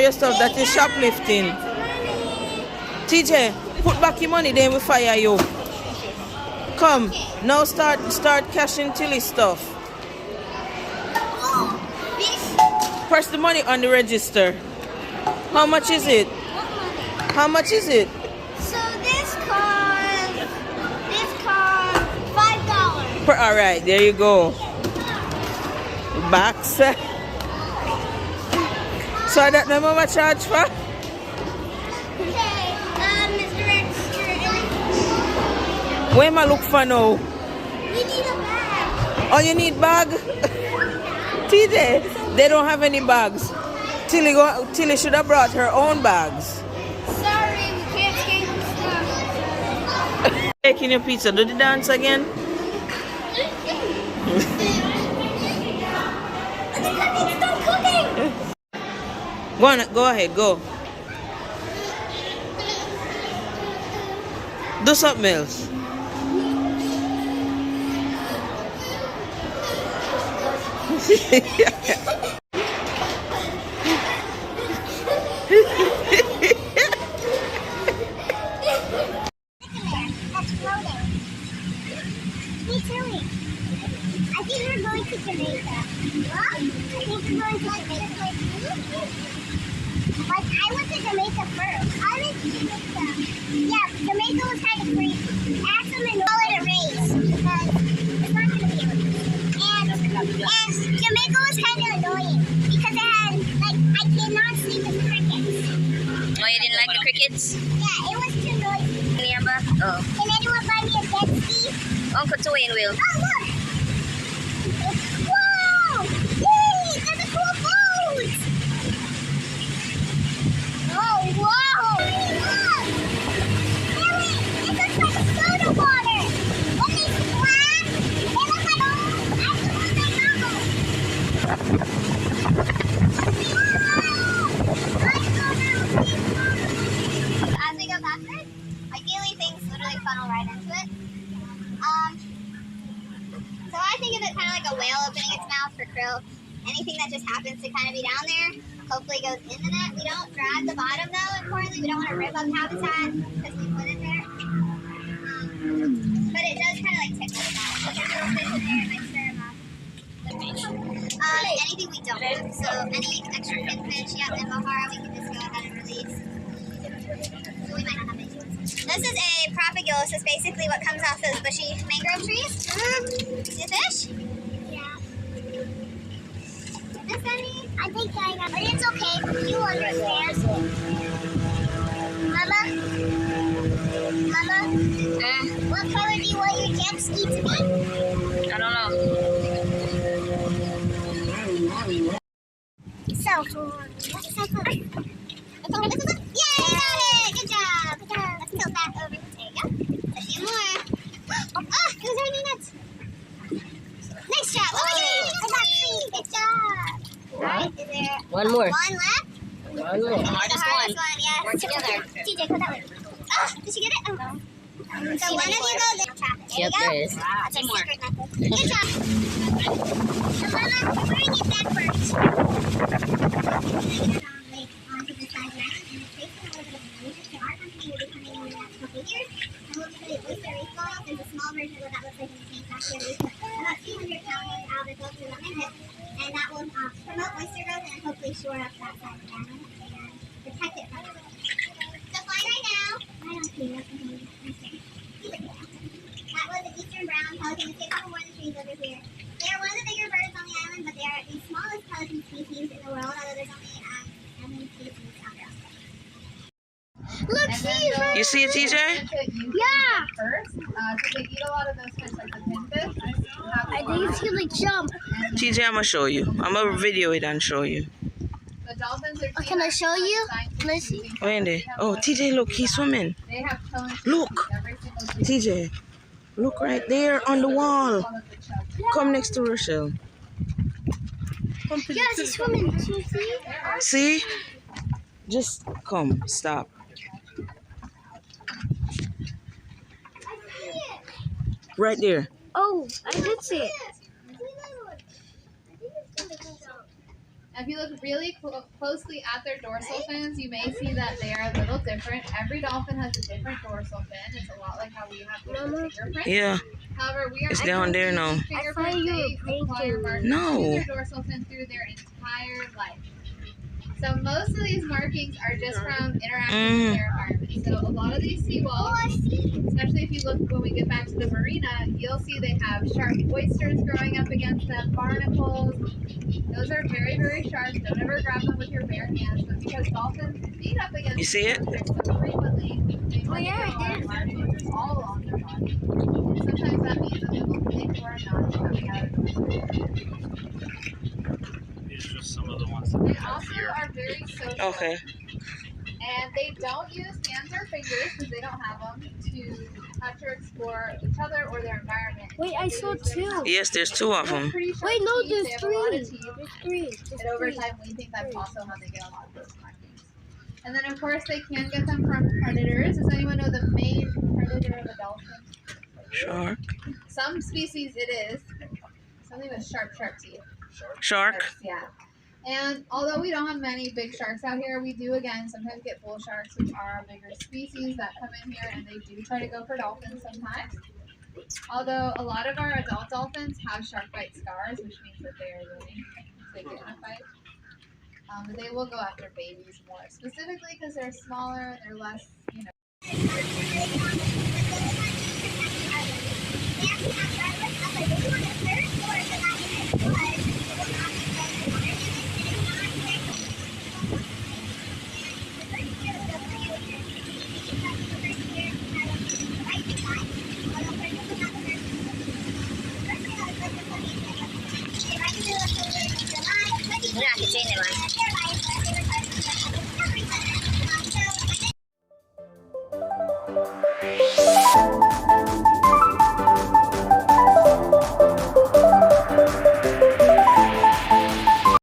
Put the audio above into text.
your stuff. That is shoplifting. TJ, put back your money, then we fire you. Come, now start cashing Tilly's stuff. Press the money on the register. How much is it? How much is it? So this cost $5. All right, there you go. Box. So I don't know how much charge for. Okay, Mr. Extra. Where am I look for now? We need a bag. Oh, you need bag? TJ, they don't have any bags. Tilly should have brought her own bags. Sorry, we can't scan the stuff. Taking your pizza. Do the dance again. Stop cooking! Go ahead, go. Do something else. That's floating. Hey, Tilly. I think we're going to Jamaica. What? I think we're going to Jamaica. Like, I went to Jamaica first. I went to Jamaica. Yeah, Jamaica was kind of crazy. Ask them and call it a race. Because it's not going to be a race. And Jamaica was kind of annoying. Because it had, like, I cannot sleep with crickets. Oh, you didn't like the crickets? Yeah, it was too noisy. Oh. Can anyone buy me a jet ski? Uncle Tuwayne will. Oh, look! Whoa! Yay! That's a cool boat! Oh, whoa! Look! Billy, it looks like soda water! When they splash, they look like As we go backwards, ideally things literally funnel right into it. So I think of it kind of like a whale opening its mouth for krill. Anything that just happens to kind of be down there, hopefully goes in the net. We don't drag the bottom though, importantly. We don't want to rip up habitat because we put it there. But it does kind of like tickle the bottom. So there's little fish in there, it might stir them up. Anything we don't do. So any extra pinfish, yeah, and mohara, we can just go ahead and release. So we might not have any. This is a propagule. This is basically what comes off those bushy mangrove trees. See the fish? Yeah. This any? I think I know. But it's okay. You understand. Mama? What color do you want your jet ski to be? I don't know. So, what's the cycle? Yay, you got it! Good job! Good job. Let's tilt that over. There you go. A few more. Oh, it was already nuts. Nice job! Oh, yay! I got 3. Good job! Alright, is there One more. one left? One more. The hardest one, yes. Work together. TJ, put that one. Oh, did she get it? Oh, no. So one of you go there. Trap it. There Yep, you go. there is. That's our secret method. Good job. So Mama, bring it back first. Onto the side ground and it's basically a little bit of a so our company will be coming in the next couple of years and we'll be putting oyster reef oil. There's a small version of what that looks like in the tank back here. We put about 200 calories out of it, both through the minute, and that will promote oyster growth and hopefully shore up that side of the island and protect it from the wind. So fly right now. I don't see nothing. That was an eastern brown pelican. It's a couple more of the trees over here. They are one of the bigger birds on the island, but they are the smallest pelican species in the world, although there's only 7 species out there. Look, see, You see it, TJ? yeah. First, so they eat a lot of those fish, like the pinfish. I think it's gonna jump. TJ, I'm gonna show you. I'm gonna video it and show you. The dolphins are Can I show you? Let's see. Where there? Oh, TJ, look, he's swimming. They have tones. Look, Every single TJ, look right there on the wall. Come next to Rochelle. Yes, he's swimming. Do you see? See? Just come, stop. Right there. Oh, I did see it. If you look really closely at their dorsal fins, you may see that they are a little different. Every dolphin has a different dorsal fin. It's a lot like how we have different fingerprints. Yeah. However, we are It's down there now. Fingerprint, they acquire markings No. to their dorsal fin through their entire life. So most of these markings are just from interacting with their environment. So a lot of these seawalls, especially if you look when we get back to the marina, you'll see they have sharp oysters growing up against them, barnacles. Those are very, very sharp. Don't ever grab them with your bare hands, but because dolphins feed up against You see it? so frequently, they tend to get a lot of markings all along their body. And sometimes that means that they will pick or not coming out of the These are just some of the ones that They we have also here. are very social. Okay. And they don't use hands or fingers because they don't have them to touch or explore each other or their environment. Wait, I saw two. Yes, there's two of them. Wait, no, They there's have a lot three. of teeth. There's three. And over time, we think that's also how they get a lot of those markings. And then, of course, they can get them from predators. Does anyone know the main predator of a dolphin? Shark. Some species it is. Something with sharp teeth. Shark. Yeah. And although we don't have many big sharks out here, we do again sometimes get bull sharks, which are bigger species that come in here and they do try to go for dolphins sometimes. Although a lot of our adult dolphins have shark bite scars, which means that they are willing if they get in a fight. But they will go after babies more, specifically because they're smaller, they're less, you know. Muna, kitchen naman.